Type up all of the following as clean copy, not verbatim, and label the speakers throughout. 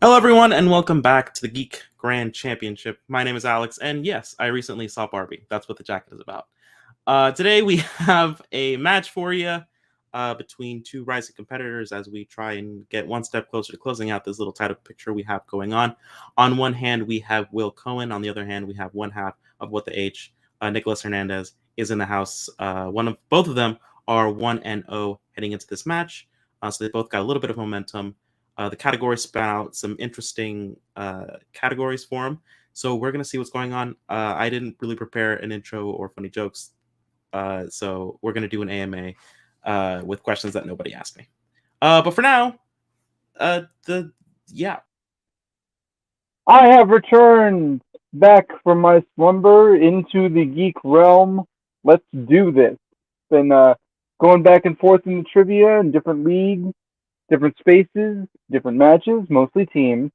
Speaker 1: Hello, everyone, and welcome back to the Geek Grand Championship. My name is Alex, and yes, I recently saw Barbie. That's what the jacket is about. Today, we have a match for you between two rising competitors as we try and get one step closer to closing out this little title picture we have going on. On one hand, we have Will Cohen. On the other hand, we have one half of What the H, Nicholas Hernandez, is in the house. Both of them are 1-0 heading into this match, so they both got a little bit of momentum. The categories span out some interesting categories for them. So we're going to see what's going on. I didn't really prepare an intro or funny jokes. So we're going to do an AMA with questions that nobody asked me. But for now, yeah.
Speaker 2: I have returned back from my slumber into the geek realm. Let's do this. Been going back and forth in the trivia in different leagues, different spaces, different matches, mostly teams.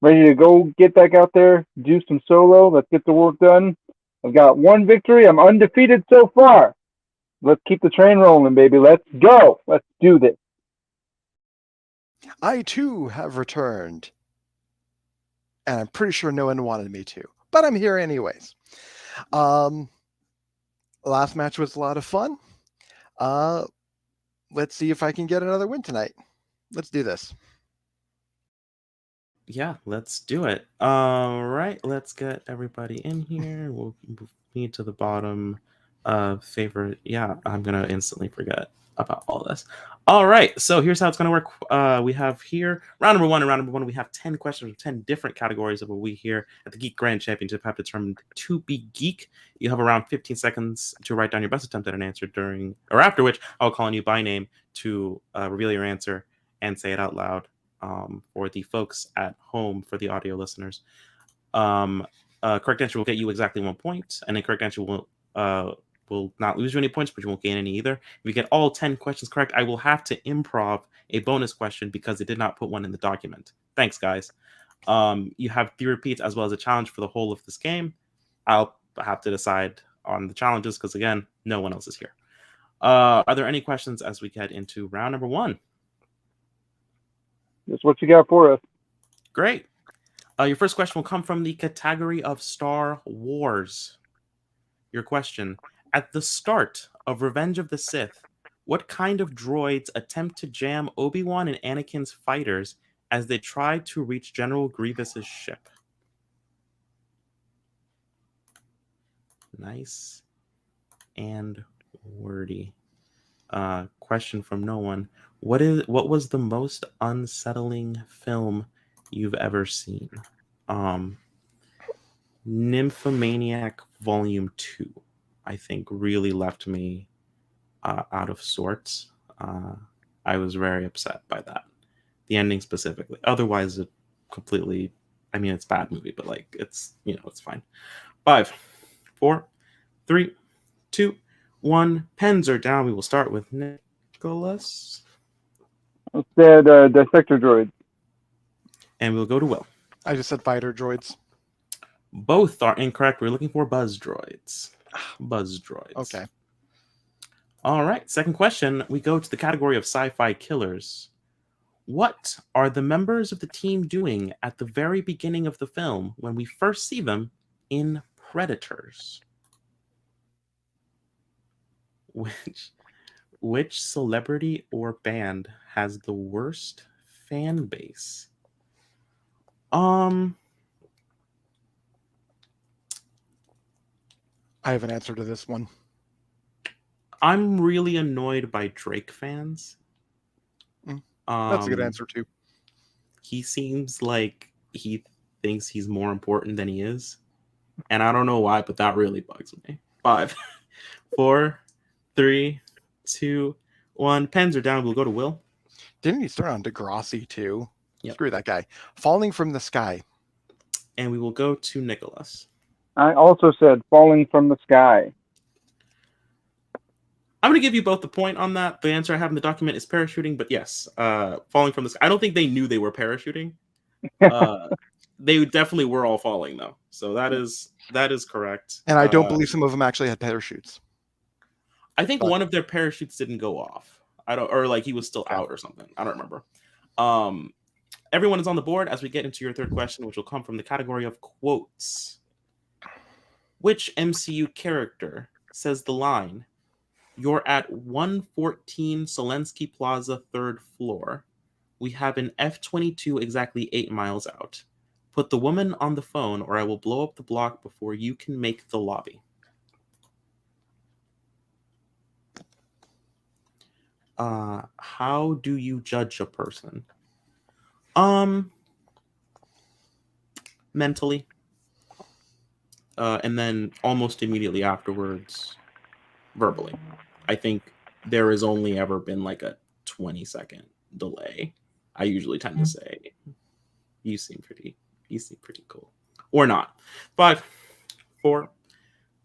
Speaker 2: Ready to go get back out there, do some solo. Let's get the work done. I've got one victory. I'm undefeated so far. Let's keep the train rolling, baby. Let's go. Let's do this.
Speaker 3: I too have returned. And I'm pretty sure no one wanted me to, but I'm here anyways. Last match was a lot of fun. Let's see if I can get another win tonight. Let's do this.
Speaker 1: Yeah, let's do it. All right, let's get everybody in here. We'll move to the bottom. Favorite. Yeah, I'm going to instantly forget about all this. All right, so here's how it's going to work. We have here round number one. And round number one, we have 10 questions from 10 different categories of what we here at the Geek Grand Championship have determined to be geek. You have around 15 seconds to write down your best attempt at an answer during or after which I'll call on you by name to reveal your answer and say it out loud for the folks at home, for the audio listeners. Correct answer will get you exactly 1 point, and incorrect answer will not lose you any points, but you won't gain any either. If you get all 10 questions correct, I will have to improv a bonus question because they did not put one in the document. Thanks, guys. You have 3 repeats as well as a challenge for the whole of this game. I'll have to decide on the challenges because, again, no one else is here. Are there any questions as we get into round number one?
Speaker 2: That's what you got for us.
Speaker 1: Great. Your first question will come from the category of Star Wars. Your question: at the start of Revenge of the Sith, what kind of droids attempt to jam Obi-Wan and Anakin's fighters as they try to reach General Grievous's ship? Nice and wordy. Question from no one. What was the most unsettling film you've ever seen? Nymphomaniac Volume 2, I think, really left me out of sorts. I was very upset by that. The ending specifically. Otherwise, it completely, I mean, it's a bad movie, but like, it's, it's fine. 5, 4, 3, 2, 1. Pens are down. We will start with Nicholas.
Speaker 2: It's the dissector droid.
Speaker 1: And we'll go to Will.
Speaker 3: I just said fighter droids.
Speaker 1: Both are incorrect. We're looking for buzz droids. Buzz droids.
Speaker 3: Okay.
Speaker 1: All right. Second question. We go to the category of sci-fi killers. What are the members of the team doing at the very beginning of the film when we first see them in Predators? Which celebrity or band has the worst fan base?
Speaker 3: I have an answer to this one.
Speaker 1: I'm really annoyed by Drake fans.
Speaker 3: That's a good answer too.
Speaker 1: He seems like he thinks he's more important than he is. And I don't know why, but that really bugs me. 5, 4, 3, 2, 1. Pens are down. We'll go to Will.
Speaker 3: Didn't he start on Degrassi too?
Speaker 1: Yep.
Speaker 3: Screw that guy. Falling from the Sky.
Speaker 1: And we will go to Nicholas.
Speaker 2: I also said Falling from the Sky.
Speaker 1: I'm going to give you both the point on that. The answer I have in the document is parachuting, but yes, Falling from the Sky. I don't think they knew they were parachuting. They definitely were all falling though. So that is correct.
Speaker 3: And I don't believe some of them actually had parachutes.
Speaker 1: I think one of their parachutes didn't go off. Or like he was still out or something. I don't remember. Everyone is on the board as we get into your third question, which will come from the category of quotes. Which MCU character says the line, "You're at 114 Solensky Plaza, third floor. We have an F-22 exactly 8 miles out. Put the woman on the phone or I will blow up the block before you can make the lobby." How do you judge a person? Mentally. And then almost immediately afterwards, verbally. I think there has only ever been like a 20-second delay. I usually tend to say, you seem pretty cool. Or not. 5, 4,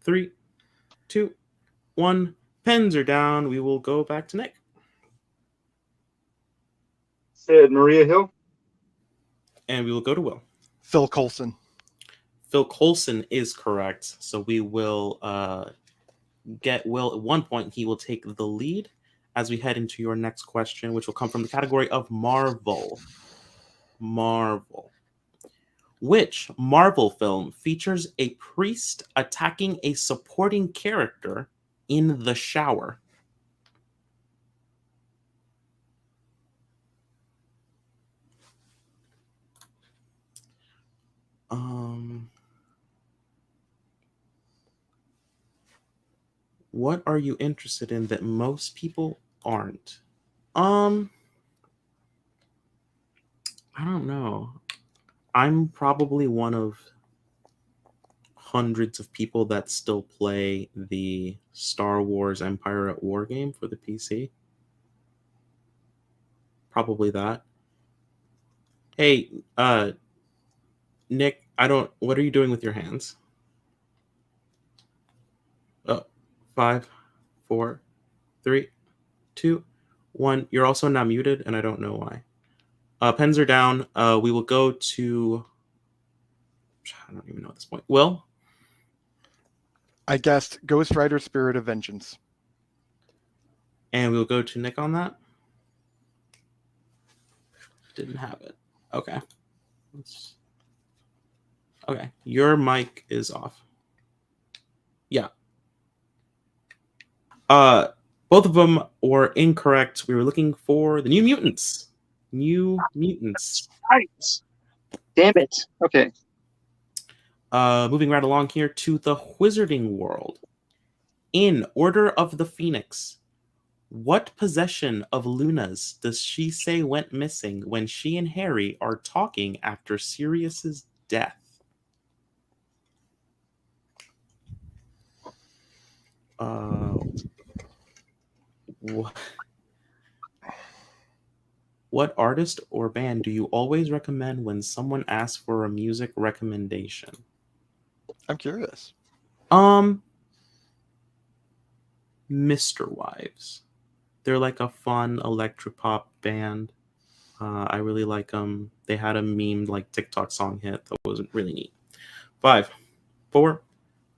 Speaker 1: 3, 2, 1. Pens are down. We will go back to Nick.
Speaker 2: Said Maria Hill.
Speaker 1: And we will go to Will.
Speaker 3: Phil Coulson.
Speaker 1: Phil Coulson is correct. So we will get Will at 1 point. He will take the lead as we head into your next question, which will come from the category of Marvel. Marvel. Which Marvel film features a priest attacking a supporting character in the shower? What are you interested in that most people aren't? I don't know. I'm probably one of hundreds of people that still play the Star Wars Empire at War game for the PC. Probably that. Hey, Nick, what are you doing with your hands? Oh, 5, 4, 3, 2, 1. You're also not muted, and I don't know why. Pens are down. We will go to, I don't even know at this point. Will?
Speaker 3: I guessed Ghost Rider Spirit of Vengeance.
Speaker 1: And we'll go to Nick on that. Didn't have it. Okay. Okay. Your mic is off. Yeah. Both of them were incorrect. We were looking for the New Mutants. New Mutants.
Speaker 2: Right. Damn it. Okay.
Speaker 1: Moving right along here to the Wizarding World. In Order of the Phoenix, what possession of Luna's does she say went missing when she and Harry are talking after Sirius's death? What artist or band do you always recommend when someone asks for a music recommendation?
Speaker 3: I'm curious.
Speaker 1: Mr. Wives. They're like a fun electropop band. I really like them. They had a meme like TikTok song hit that was really neat. 5, 4,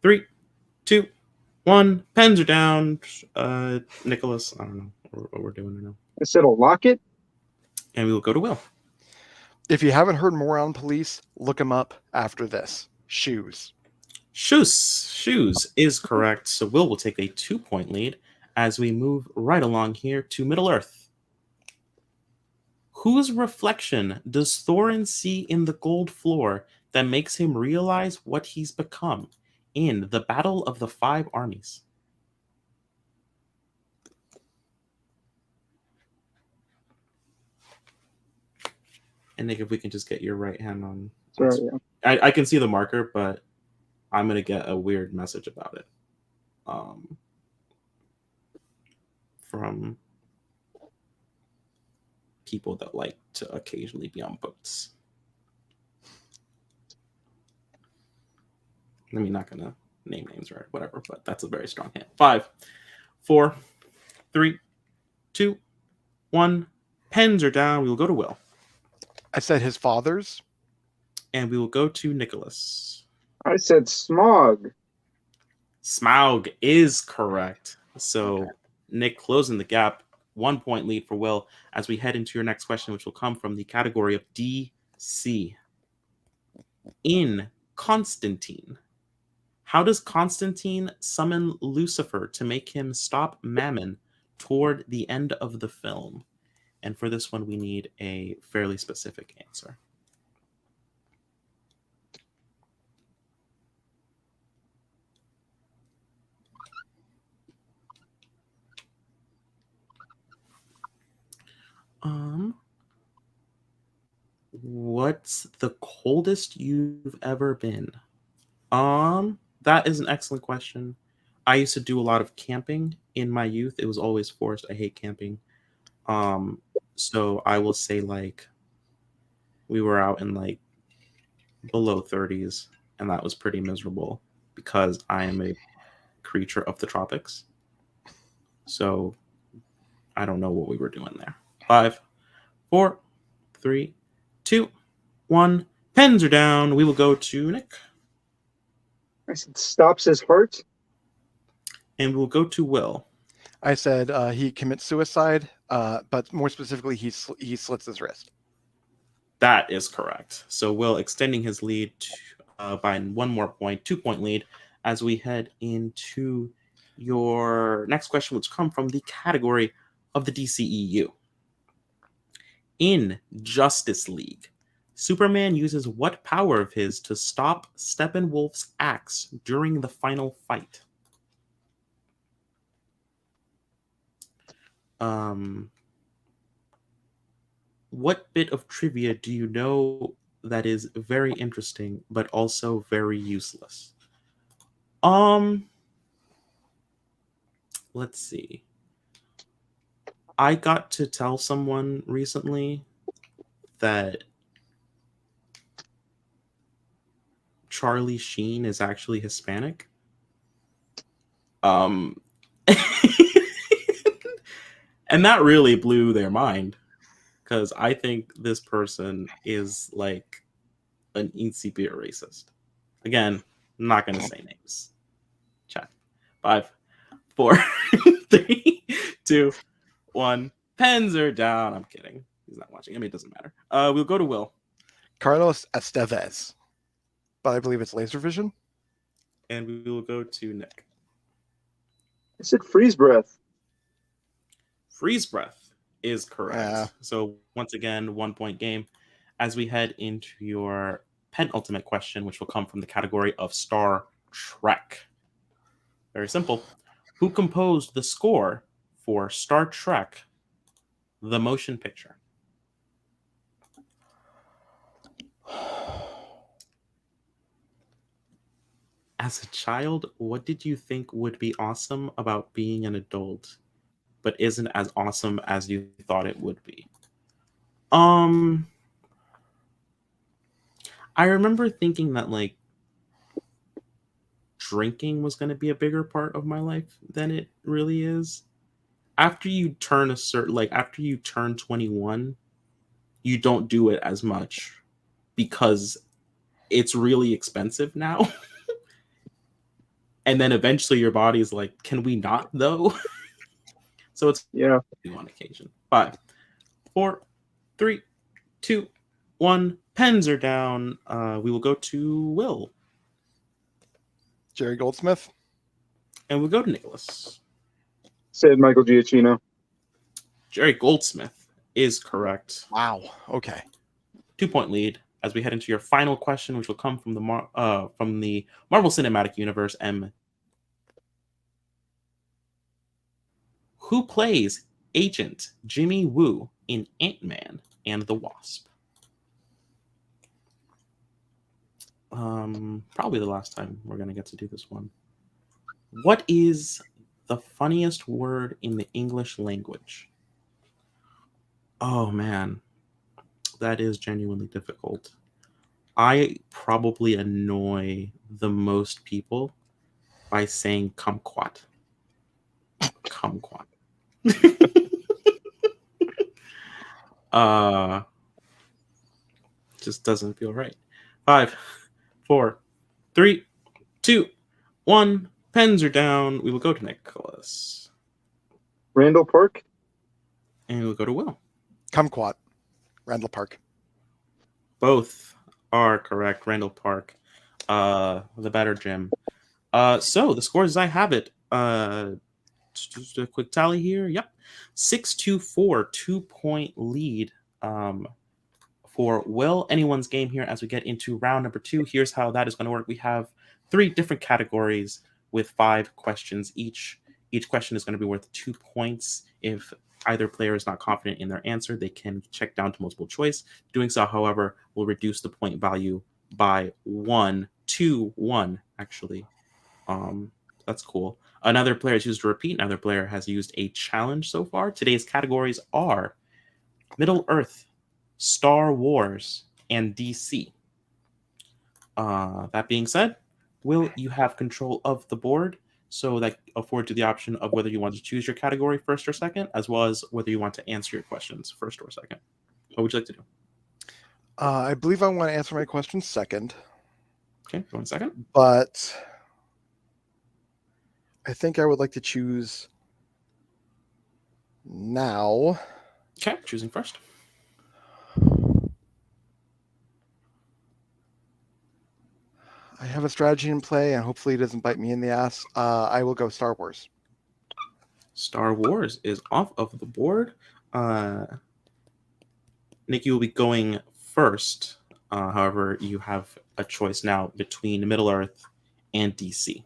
Speaker 1: 3, 2, 1. Pens are down. Nicholas, I don't know what we're doing right now.
Speaker 2: I said a locket.
Speaker 1: And we will go to Will.
Speaker 3: If you haven't heard more on Police, look them up after this. Shoes.
Speaker 1: Shoes is correct. So Will take a 2-point lead as we move right along here to Middle Earth. Whose reflection does Thorin see in the gold floor that makes him realize what he's become in the Battle of the Five Armies? And Nick, if we can just get your right hand on.
Speaker 2: Sorry, yeah.
Speaker 1: I can see the marker, but I'm going to get a weird message about it. From people that like to occasionally be on boats. I mean, not gonna name names or whatever, but that's a very strong hint. 5, 4, 3, 2, 1. Pens are down. We will go to Will.
Speaker 3: I said his father's.
Speaker 1: And we will go to Nicholas.
Speaker 2: I said Smog.
Speaker 1: Smaug is correct. So Nick closing the gap 1 point lead for Will as we head into your next question, which will come from the category of DC. In Constantine, how does Constantine summon Lucifer to make him stop Mammon toward the end of the film? And for this one, we need a fairly specific answer. What's the coldest you've ever been? That is an excellent question. I used to do a lot of camping in my youth. It was always forced. I hate camping. So I will say like we were out in like below 30s, and that was pretty miserable because I am a creature of the tropics. So I don't know what we were doing there. 5, 4, 3, 2, 1. Pens are down. We will go to Nick.
Speaker 2: I said stops his heart.
Speaker 1: And we'll go to Will.
Speaker 3: I said he commits suicide, but more specifically, he slits his wrist.
Speaker 1: That is correct. So Will extending his lead by 1 more point, 2-point lead, as we head into your next question, which come from the category of the DCEU. In Justice League, Superman uses what power of his to stop Steppenwolf's axe during the final fight? What bit of trivia do you know that is very interesting but also very useless? Let's see. I got to tell someone recently that Charlie Sheen is actually Hispanic. And that really blew their mind, because I think this person is like an incipient racist. Again, I'm not going to say names. Chat. 5, 4, 3, 2, 1. Pens are down. I'm kidding. He's not watching. I mean, it doesn't matter. We'll go to Will.
Speaker 3: Carlos Estevez. But I believe it's laser vision.
Speaker 1: And we will go to Nick.
Speaker 2: I said freeze breath.
Speaker 1: Freeze breath is correct. So once again, 1-point game as we head into your penultimate question, which will come from the category of Star Trek. Very simple. Who composed the score for Star Trek, the motion picture? As a child, what did you think would be awesome about being an adult, but isn't as awesome as you thought it would be? I remember thinking that like drinking was going to be a bigger part of my life than it really is. After you turn after you turn 21, you don't do it as much because it's really expensive now. And then eventually your body's like, can we not though? So it's on occasion. 5, 4, 3, 2, 1. Pens are down. We will go to Will.
Speaker 3: Jerry Goldsmith.
Speaker 1: And we'll go to Nicholas.
Speaker 2: Said Michael Giacchino.
Speaker 1: Jerry Goldsmith is correct.
Speaker 3: Wow. Okay.
Speaker 1: 2-point lead as we head into your final question, which will come from the Marvel Cinematic Universe. Who plays Agent Jimmy Woo in Ant-Man and the Wasp? Probably the last time we're going to get to do this one. What is the funniest word in the English language? Oh, man. That is genuinely difficult. I probably annoy the most people by saying kumquat. Kumquat. Just doesn't feel right. 5, 4, 3, 2, 1. Pens are down. We will go to Nicholas.
Speaker 2: Randall Park.
Speaker 1: And we'll go to Will.
Speaker 3: Kumquat, Randall Park.
Speaker 1: Both are correct. Randall Park, the better gym. So the scores as I have it. Just a quick tally here. Yep, 6-4, 2-point lead. For Will, anyone's game here as we get into round number 2. Here's how that is going to work. We have 3 different categories with 5 questions each. Each question is going to be worth 2 points. If either player is not confident in their answer, they can check down to multiple choice. Doing so, however, will reduce the point value by 1 to 1, actually. That's cool. Another player has used a repeat. Another player has used a challenge so far. Today's categories are Middle Earth, Star Wars, and DC. That being said, Will, you have control of the board, so that affords you the option of whether you want to choose your category first or second, as well as whether you want to answer your questions first or second. What would you like to do?
Speaker 3: I believe I want to answer my question second,
Speaker 1: Okay, going second.
Speaker 3: but I think I would like to choose now.
Speaker 1: Okay, choosing first.
Speaker 3: I have a strategy in play, and hopefully it doesn't bite me in the ass. I will go Star Wars.
Speaker 1: Star Wars is off of the board. Nick, you will be going first. However, you have a choice now between Middle Earth and DC.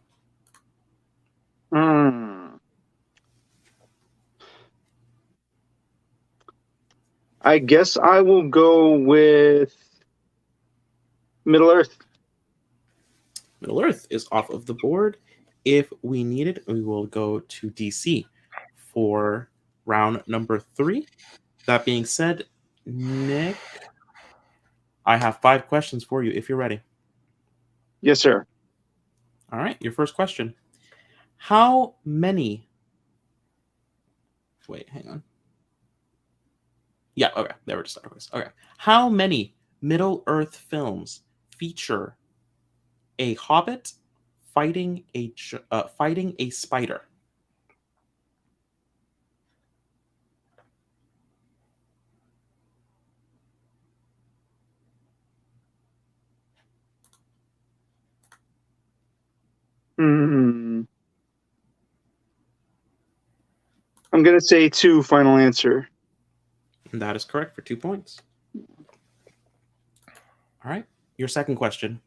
Speaker 2: I guess I will go with Middle Earth.
Speaker 1: Middle Earth is off of the board. If we need it, we will go to DC for round number 3. That being said, Nick, I have 5 questions for you if you're ready.
Speaker 2: Yes, sir.
Speaker 1: All right, your first question. How many... Wait, hang on. Yeah, okay, there we just started. Okay. How many Middle Earth films feature a hobbit fighting a spider?
Speaker 2: I'm going to say 2, final answer.
Speaker 1: And that is correct for 2 points. All right, your second question.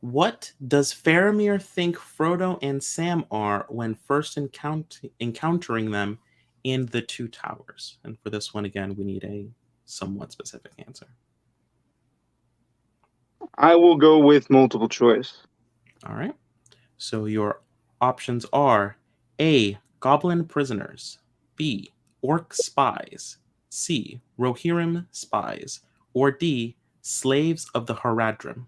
Speaker 1: What does Faramir think Frodo and Sam are when first encountering them in the 2 towers? And for this one, again, we need a somewhat specific answer.
Speaker 2: I will go with multiple choice.
Speaker 1: All right. So your options are A, goblin prisoners, B, orc spies, C, Rohirrim spies, or D, slaves of the Haradrim.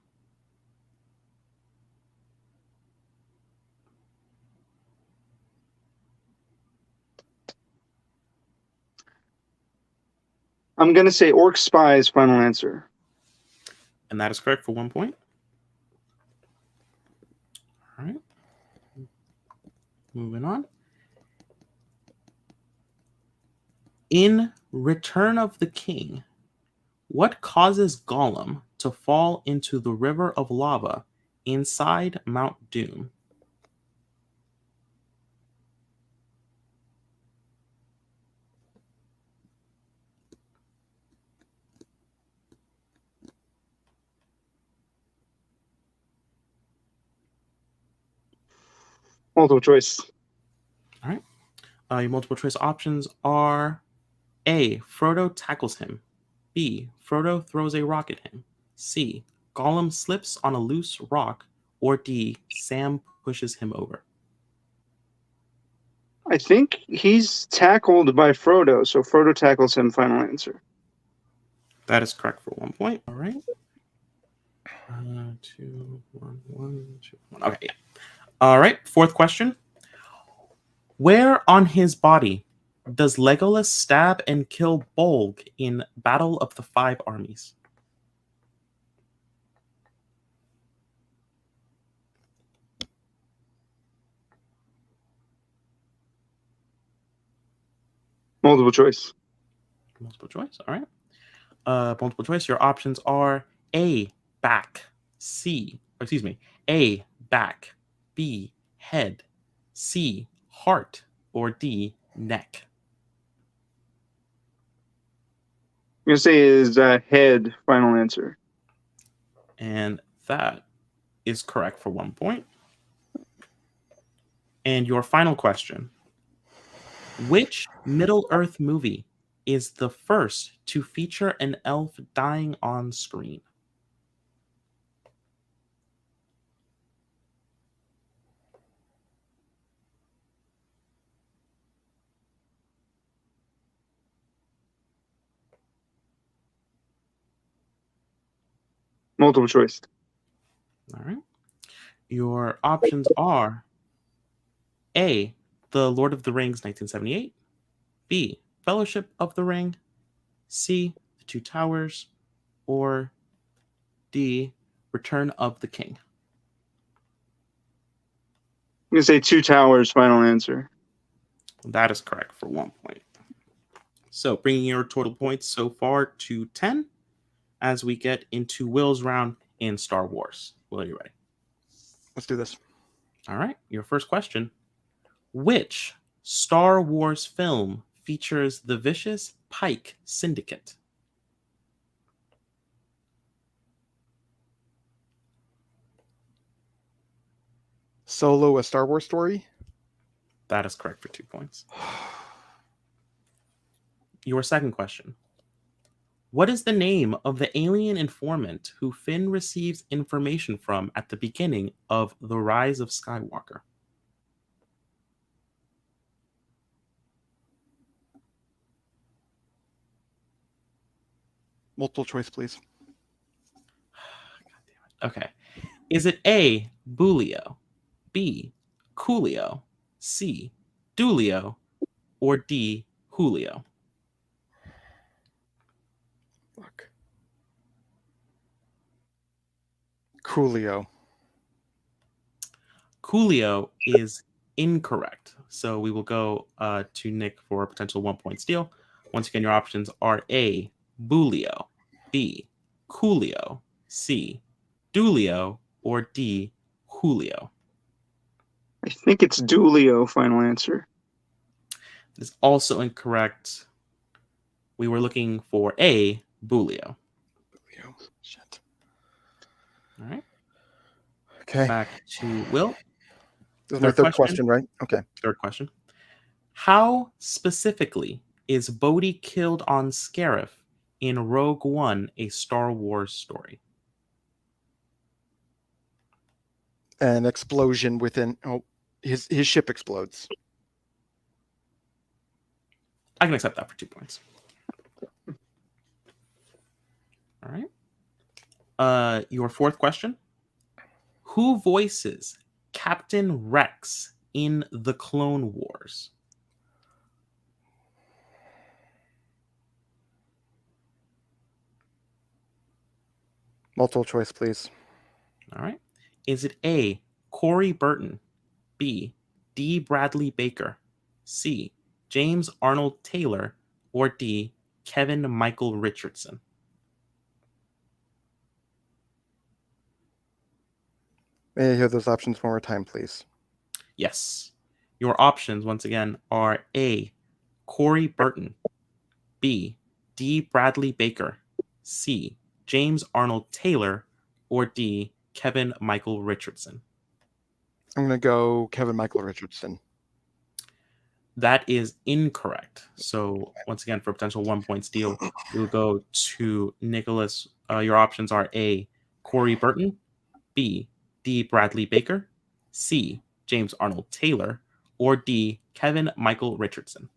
Speaker 2: I'm going to say orc spies, final answer.
Speaker 1: And that is correct for 1 point. All right. Moving on. In Return of the King, what causes Gollum to fall into the river of lava inside Mount Doom?
Speaker 2: Multiple choice.
Speaker 1: All right. Your multiple choice options are A, Frodo tackles him. B, Frodo throws a rock at him. C, Gollum slips on a loose rock. Or D, Sam pushes him over.
Speaker 2: I think he's tackled by Frodo, so Frodo tackles him, final answer.
Speaker 1: That is correct for 1 point. All right. 2, 1, 1, 2, 1. Okay, yeah. All right, fourth question. Where on his body does Legolas stab and kill Bolg in Battle of the Five Armies?
Speaker 2: Multiple choice.
Speaker 1: Multiple choice. All right. Multiple choice. Your options are A, back, A, back, B, head, C, heart, or D, neck.
Speaker 2: I'm going to say is head, final answer.
Speaker 1: And that is correct for 1 point. And your final question. Which Middle-earth movie is the first to feature an elf dying on screen?
Speaker 2: Multiple choice.
Speaker 1: All right. Your options are A, The Lord of the Rings 1978, B, Fellowship of the Ring, C, The Two Towers, or D, Return of the King.
Speaker 2: I'm going to say Two Towers, final answer.
Speaker 1: That is correct for 1 point. So bringing your total points so far to 10 as we get into Will's round in Star Wars. Will, are you ready?
Speaker 3: Let's do this.
Speaker 1: All right. Your first question. Which Star Wars film features the vicious Pike Syndicate?
Speaker 3: Solo, a Star Wars story?
Speaker 1: That is correct for 2 points. Your second question. What is the name of the alien informant who Finn receives information from at the beginning of The Rise of Skywalker?
Speaker 3: Multiple choice, please.
Speaker 1: Okay. Is it A, Bulio, B, Coolio, C, Dulio, or D, Julio?
Speaker 3: Fuck. Coolio.
Speaker 1: Coolio is incorrect. So we will go to Nick for a potential 1 point steal. Once again, your options are A, Bulio, B, Coolio, C, Dulio, or D, Julio.
Speaker 2: I think it's Dulio, final answer.
Speaker 1: It is also incorrect. We were looking for A, Bulio.
Speaker 3: Coolio. Shit.
Speaker 1: All right.
Speaker 3: Okay.
Speaker 1: Back to Will.
Speaker 3: This is my third question, right? Okay.
Speaker 1: Third question. How specifically is Bodhi killed on Scarif in Rogue One, a Star Wars story?
Speaker 3: An explosion within. Oh, his ship explodes.
Speaker 1: I can accept that for 2 points. All right. Your fourth question. Who voices Captain Rex in the Clone Wars?
Speaker 3: Multiple choice, please.
Speaker 1: All right. Is it A, Corey Burton, B, D. Bradley Baker, C, James Arnold Taylor, or D, Kevin Michael Richardson?
Speaker 3: May I hear those options one more time, please?
Speaker 1: Yes. Your options, once again, are A, Corey Burton, B, D. Bradley Baker, C, James Arnold Taylor, or D, Kevin Michael Richardson.
Speaker 3: I'm going to go Kevin Michael Richardson.
Speaker 1: That is incorrect. So once again, for a potential 1 point steal, we will go to Nicholas. Your options are A, Corey Burton, B, D. Bradley Baker, C, James Arnold Taylor, or D, Kevin Michael Richardson.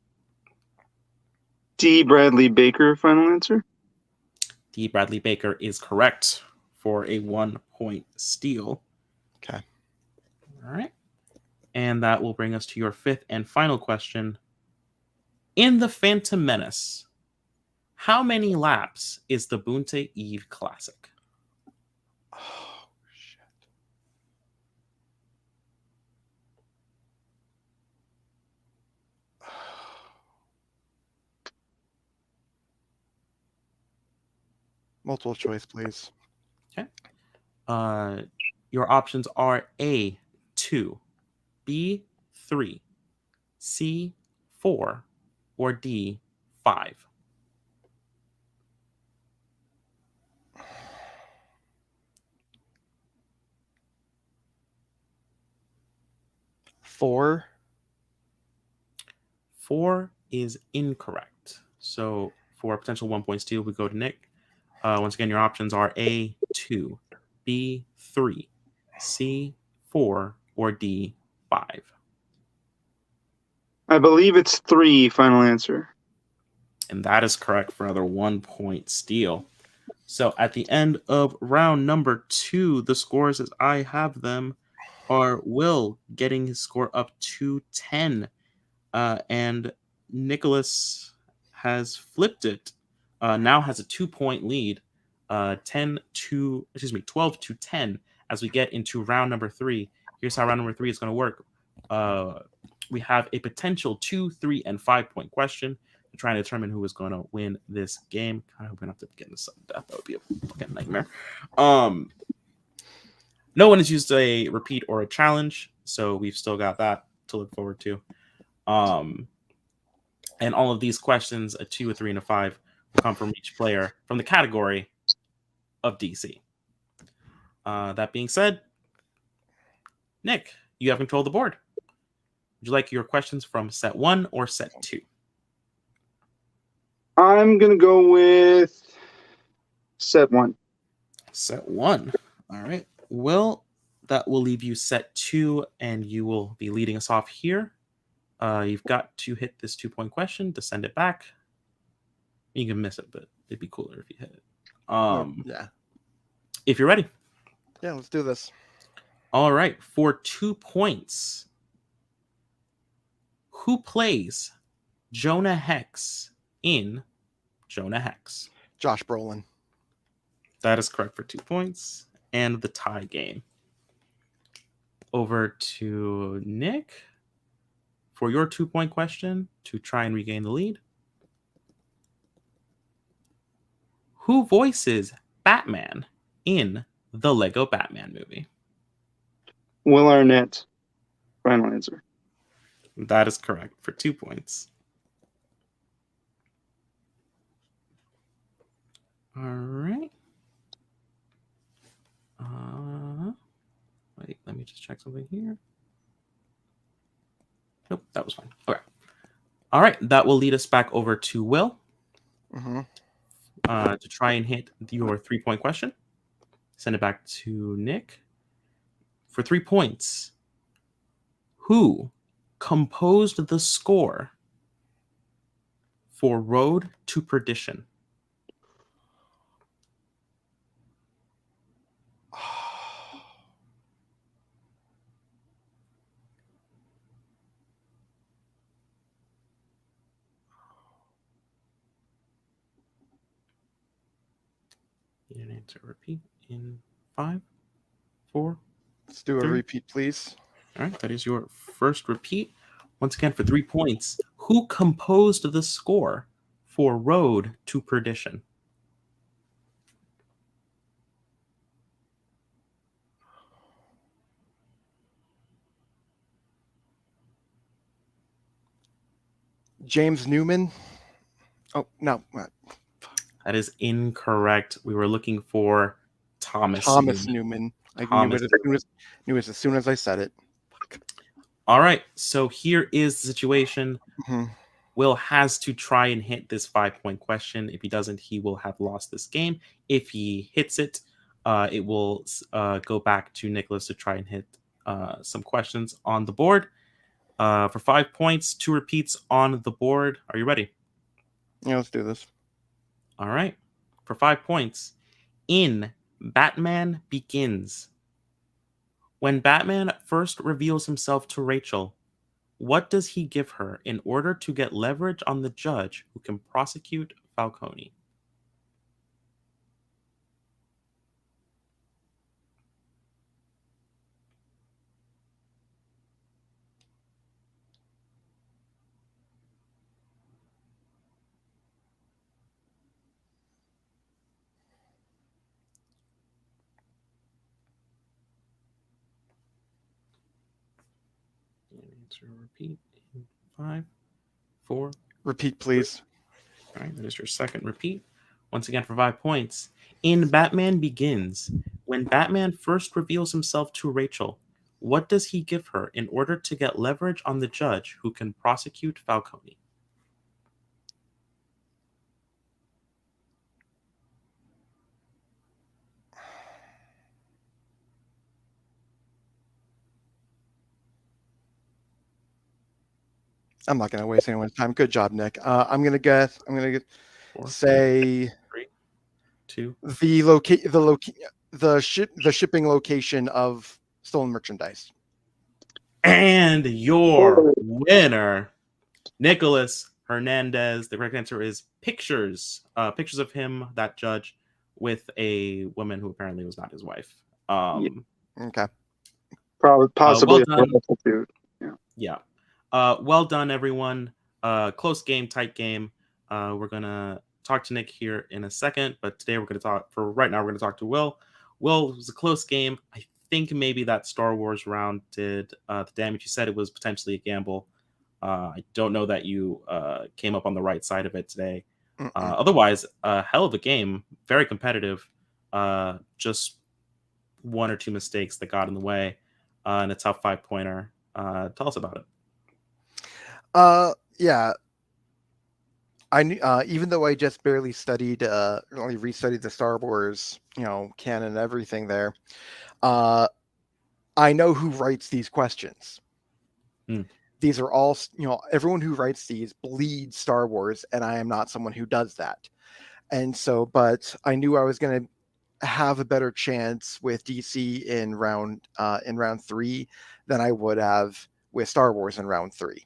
Speaker 2: D. Bradley Baker, final answer.
Speaker 1: D. Bradley Baker is correct for a 1 point steal.
Speaker 3: Okay.
Speaker 1: All right. And that will bring us to your fifth and final question. In The Phantom Menace, how many laps is the Boonta Eve Classic?
Speaker 3: Oh, shit. Multiple choice, please.
Speaker 1: Okay. Your options are A, 2, B, 3, C, 4, or D, 5.
Speaker 3: Four.
Speaker 1: 4 is incorrect. So for a potential 1 point steal, we go to Nick. Once again, your options are A, 2, B, 3, C, 4, or D, 5.
Speaker 2: I believe it's 3. Final answer.
Speaker 1: And that is correct for another 1 point steal. So at the end of round number 2, the scores as I have them are Will getting his score up to 10. And Nicholas has flipped it. Now has a 2 point lead. 12 to 10 as we get into round number 3. Here's how round number 3 is going to work. We have a potential 2, 3, and 5 point question to try and determine who is going to win this game. I hope we don't have to get into sudden death. That would be a fucking nightmare. No one has used a repeat or a challenge, so we've still got that to look forward to. And all of these questions, a 2, a 3, and a 5, will come from each player from the category of DC. That being said, Nick, you have control of the board. Would you like your questions from set 1 or set 2?
Speaker 2: I'm going to go with set 1.
Speaker 1: Set 1. All right. Well, that will leave you set 2, and you will be leading us off here. You've got to hit this 2-point question to send it back. You can miss it, but it'd be cooler if you hit it.
Speaker 3: Yeah.
Speaker 1: If you're ready.
Speaker 3: Yeah, let's do this.
Speaker 1: All right. For 2 points, who plays Jonah Hex in Jonah Hex?
Speaker 3: Josh Brolin.
Speaker 1: That is correct for 2 points. And the tie game. Over to Nick for your 2-point question to try and regain the lead. Who voices Batman in the Lego Batman movie?
Speaker 2: Will Arnett. Final answer.
Speaker 1: That is correct for 2 points. All right. Wait, let me just check something here. Nope, that was fine. Okay. All right, that will lead us back over to Will to try and hit your 3-point question. Send it back to Nick. For 3 points, who composed the score for Road to Perdition? You didn't answer. Repeat in 5, 4.
Speaker 3: Let's do a
Speaker 1: 3.
Speaker 3: repeat, please.
Speaker 1: All right, that is your first repeat. Once again, for 3 points, who composed the score for Road to Perdition?
Speaker 3: James Newman. Oh, no.
Speaker 1: That is incorrect. We were looking for Thomas
Speaker 3: Newman. I
Speaker 1: Thomas
Speaker 3: knew it as soon as I said it.
Speaker 1: All right, so here is the situation.
Speaker 3: Mhm.
Speaker 1: Will has to try and hit this 5-point question. If he doesn't, he will have lost this game. If he hits it, it will go back to Nicholas to try and hit some questions on the board. For 5 points, 2 repeats on the board. Are you ready?
Speaker 3: Yeah, let's do this.
Speaker 1: All right. For 5 points, in Batman Begins, when Batman first reveals himself to Rachel, what does he give her in order to get leverage on the judge who can prosecute Falcone? Answer repeat in 5, 4.
Speaker 3: Repeat, please.
Speaker 1: All right, that is your second repeat. Once again, for 5 points. In Batman Begins, when Batman first reveals himself to Rachel, what does he give her in order to get leverage on the judge who can prosecute Falcone?
Speaker 3: I'm not going to waste anyone's time. Good job, Nick. I'm going to guess. I'm going to
Speaker 1: 4,
Speaker 3: say
Speaker 1: 3, 2.
Speaker 3: the shipping location of stolen merchandise.
Speaker 1: And your winner, Nicholas Hernandez. The correct answer is pictures. Pictures of him, that judge, with a woman who apparently was not his wife.
Speaker 3: Okay.
Speaker 2: Probably, possibly
Speaker 1: well
Speaker 2: a
Speaker 1: done.
Speaker 2: prostitute.
Speaker 1: Yeah. Well done, everyone. Close game, tight game. We're gonna talk to Nick here in a second, but today we're gonna talk. For right now, we're gonna talk to Will. Will, it was a close game. I think maybe that Star Wars round did the damage. You said it was potentially a gamble. I don't know that you came up on the right side of it today. Otherwise, a hell of a game. Very competitive. Just 1 or 2 mistakes that got in the way, and a tough 5-pointer. Tell us about it.
Speaker 3: Yeah. I knew, even though I just barely studied, only restudied the Star Wars, canon and everything there. I know who writes these questions. These are all, everyone who writes these bleeds Star Wars, and I am not someone who does that. And so, but I knew I was going to have a better chance with DC in round 3 than I would have with Star Wars in round 3.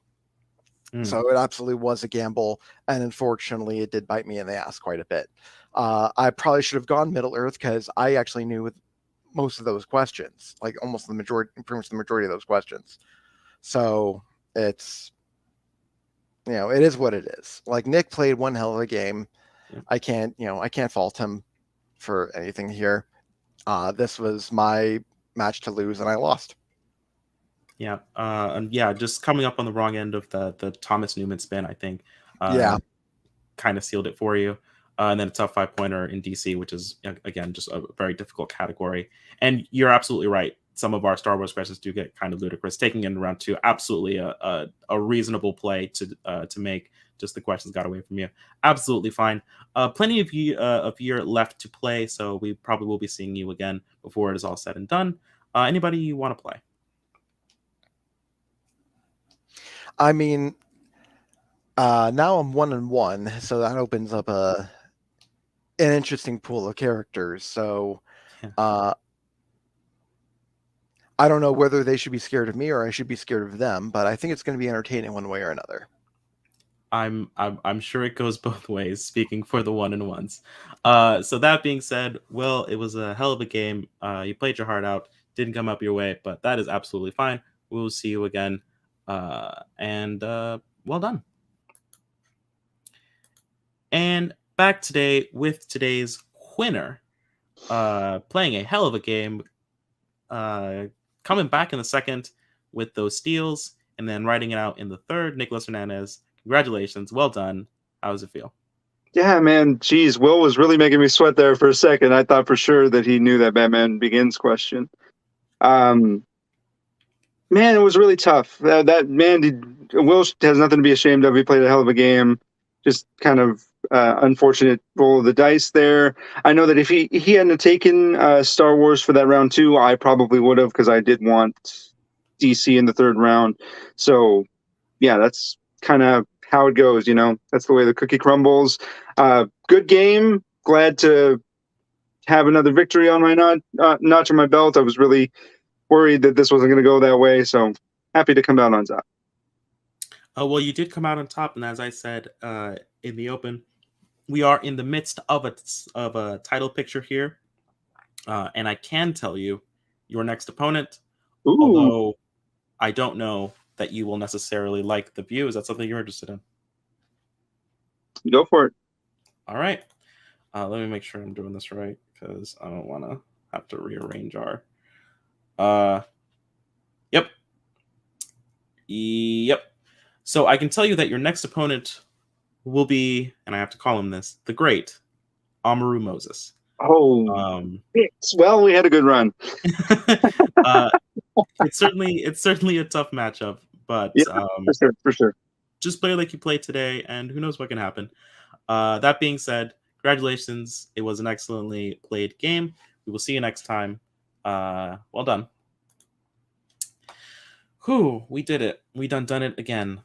Speaker 3: So it absolutely was a gamble, and unfortunately, it did bite me in the ass quite a bit. I probably should have gone Middle Earth because I actually knew most of those questions, like almost pretty much the majority of those questions. So it's, it is what it is. Like, Nick played one hell of a game.
Speaker 1: Yeah.
Speaker 3: I can't fault him for anything here. This was my match to lose, and I lost.
Speaker 1: Yeah, and yeah, just coming up on the wrong end of the Thomas Newman spin, I think,
Speaker 3: Yeah.
Speaker 1: kind of sealed it for you. And then a tough 5-pointer in DC, which is again just a very difficult category. And you're absolutely right. Some of our Star Wars questions do get kind of ludicrous. Taking in round 2, absolutely a reasonable play to make. Just the questions got away from you. Absolutely fine. Plenty of year left to play, so we probably will be seeing you again before it is all said and done. Anybody you want to play?
Speaker 3: I mean, now I'm 1-1, so that opens up an interesting pool of characters. So,
Speaker 1: Yeah.
Speaker 3: I don't know whether they should be scared of me or I should be scared of them, but I think it's going to be entertaining one way or another.
Speaker 1: I'm sure it goes both ways, speaking for the 1-1s. So that being said, Will, it was a hell of a game. You played your heart out, didn't come up your way, but that is absolutely fine. We will see you again. And well done. And back today with today's winner, playing a hell of a game, coming back in the second with those steals, and then writing it out in the third, Nicholas Hernandez. Congratulations. Well done. How does it feel?
Speaker 2: Yeah, man. Geez, Will was really making me sweat there for a second. I thought for sure that he knew that Batman Begins question. Man, it was really tough. That man, Will has nothing to be ashamed of. He played a hell of a game. Just kind of unfortunate roll of the dice there. I know that if he hadn't taken Star Wars for that round 2, I probably would have, because I did want DC in the third round. So yeah, that's kind of how it goes. That's the way the cookie crumbles. Good game. Glad to have another victory on my notch on my belt. I was really worried that this wasn't going to go that way, so happy to come out on top.
Speaker 1: Well, you did come out on top, and as I said in the open, we are in the midst of a title picture here, and I can tell you your next opponent,
Speaker 2: Ooh,
Speaker 1: although I don't know that you will necessarily like the view. Is that something you're interested in?
Speaker 2: go for it.
Speaker 1: All right. Let me make sure I'm doing this right, because I don't want to have to rearrange our... Yep. Yep. So I can tell you that your next opponent will be, and I have to call him this, the great Amaru Moses.
Speaker 4: Oh, well, we had a good run.
Speaker 1: It's certainly a tough matchup, but
Speaker 4: Yeah, for sure.
Speaker 1: just play like you played today, and who knows what can happen. That being said, congratulations. It was an excellently played game. We will see you next time. Well done. Whew, we did it. We done it again.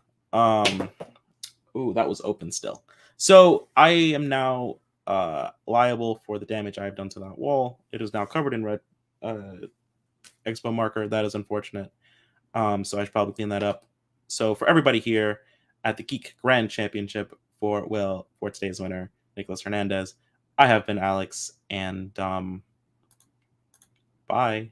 Speaker 1: Ooh, that was open still. So I am now liable for the damage I have done to that wall. It is now covered in red expo marker. That is unfortunate. So I should probably clean that up. So for everybody here at the Geek Grand Championship for today's winner, Nicholas Hernandez, I have been Alex, and bye.